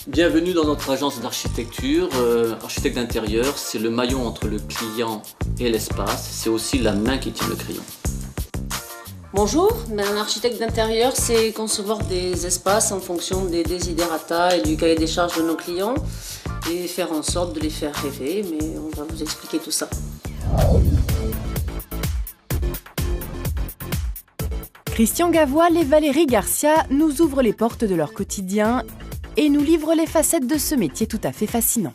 Bienvenue dans notre agence d'architecture. Architecte d'intérieur, c'est le maillon entre le client et l'espace. C'est aussi la main qui tient le crayon. Bonjour, un architecte d'intérieur, c'est concevoir des espaces en fonction des desiderata et du cahier des charges de nos clients et faire en sorte de les faire rêver, mais on va vous expliquer tout ça. Christian Gavoil et Valérie Garcia nous ouvrent les portes de leur quotidien et nous livrent les facettes de ce métier tout à fait fascinant.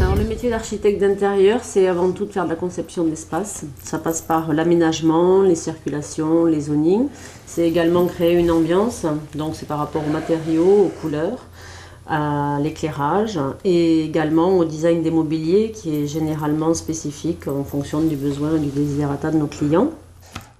Alors, le métier d'architecte d'intérieur, c'est avant tout de faire de la conception d'espace. Ça passe par l'aménagement, les circulations, les zonings. C'est également créer une ambiance, donc c'est par rapport aux matériaux, aux couleurs, à l'éclairage et également au design des mobiliers qui est généralement spécifique en fonction du besoin et du desiderata de nos clients.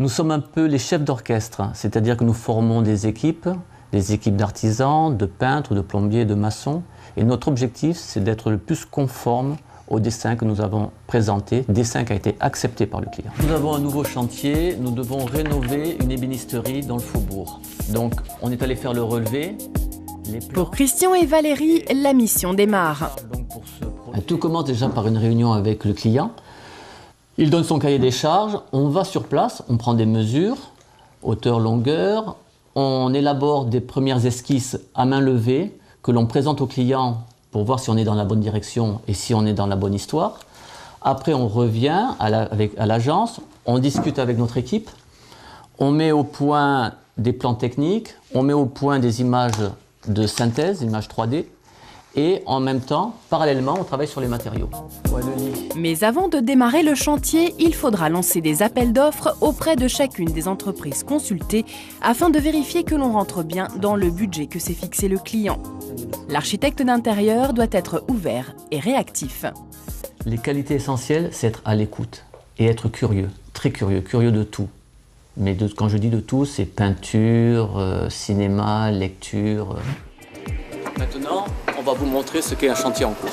Nous sommes un peu les chefs d'orchestre, c'est-à-dire que nous formons des équipes d'artisans, de peintres, de plombiers, de maçons. Et notre objectif, c'est d'être le plus conforme au dessin que nous avons présenté, dessin qui a été accepté par le client. Nous avons un nouveau chantier, nous devons rénover une ébénisterie dans le faubourg. Donc on est allé faire le relevé. Pour Christian et Valérie, la mission démarre. Tout commence déjà par une réunion avec le client. Il donne son cahier des charges, on va sur place, on prend des mesures, hauteur, longueur, on élabore des premières esquisses à main levée que l'on présente au client pour voir si on est dans la bonne direction et si on est dans la bonne histoire. Après, on revient à l'agence, on discute avec notre équipe, on met au point des plans techniques, on met au point des images de synthèse, images 3D, et en même temps, parallèlement, on travaille sur les matériaux. Ouais, le lit. Mais avant de démarrer le chantier, il faudra lancer des appels d'offres auprès de chacune des entreprises consultées afin de vérifier que l'on rentre bien dans le budget que s'est fixé le client. L'architecte d'intérieur doit être ouvert et réactif. Les qualités essentielles, c'est être à l'écoute et être curieux, très curieux, curieux de tout. Mais quand je dis de tout, c'est peinture, cinéma, lecture. Maintenant, on va vous montrer ce qu'est un chantier en cours.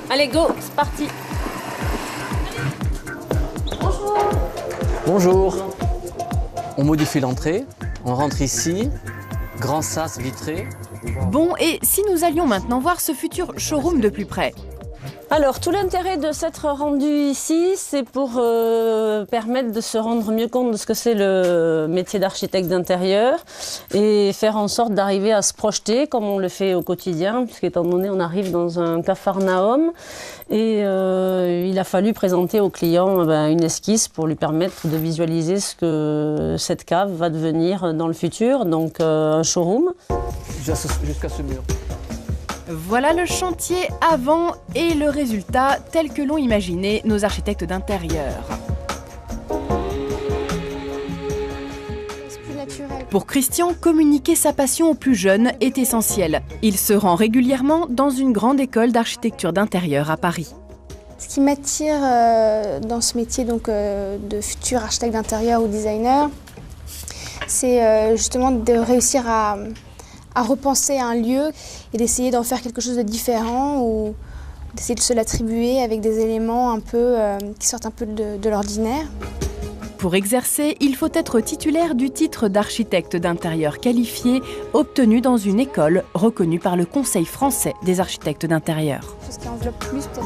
Allez, go, c'est parti. Bonjour. Bonjour. On modifie l'entrée, on rentre ici, grand sas vitré. Bon, et si nous allions maintenant voir ce futur showroom de plus près ? Alors, tout l'intérêt de s'être rendu ici, c'est pour permettre de se rendre mieux compte de ce que c'est le métier d'architecte d'intérieur et faire en sorte d'arriver à se projeter comme on le fait au quotidien, puisqu'étant donné, on arrive dans un capharnaüm et il a fallu présenter au client une esquisse pour lui permettre de visualiser ce que cette cave va devenir dans le futur, donc un showroom. Jusqu'à ce mur. Voilà le chantier avant et le résultat tel que l'ont imaginé nos architectes d'intérieur. Pour Christian, communiquer sa passion aux plus jeunes est essentiel. Il se rend régulièrement dans une grande école d'architecture d'intérieur à Paris. Ce qui m'attire dans ce métier de futur architecte d'intérieur ou designer, c'est justement de réussir à repenser un lieu et d'essayer d'en faire quelque chose de différent ou d'essayer de se l'attribuer avec des éléments un peu qui sortent un peu de l'ordinaire. Pour exercer, il faut être titulaire du titre d'architecte d'intérieur qualifié obtenu dans une école reconnue par le Conseil français des architectes d'intérieur. Chose qui enveloppe plus, peut-être.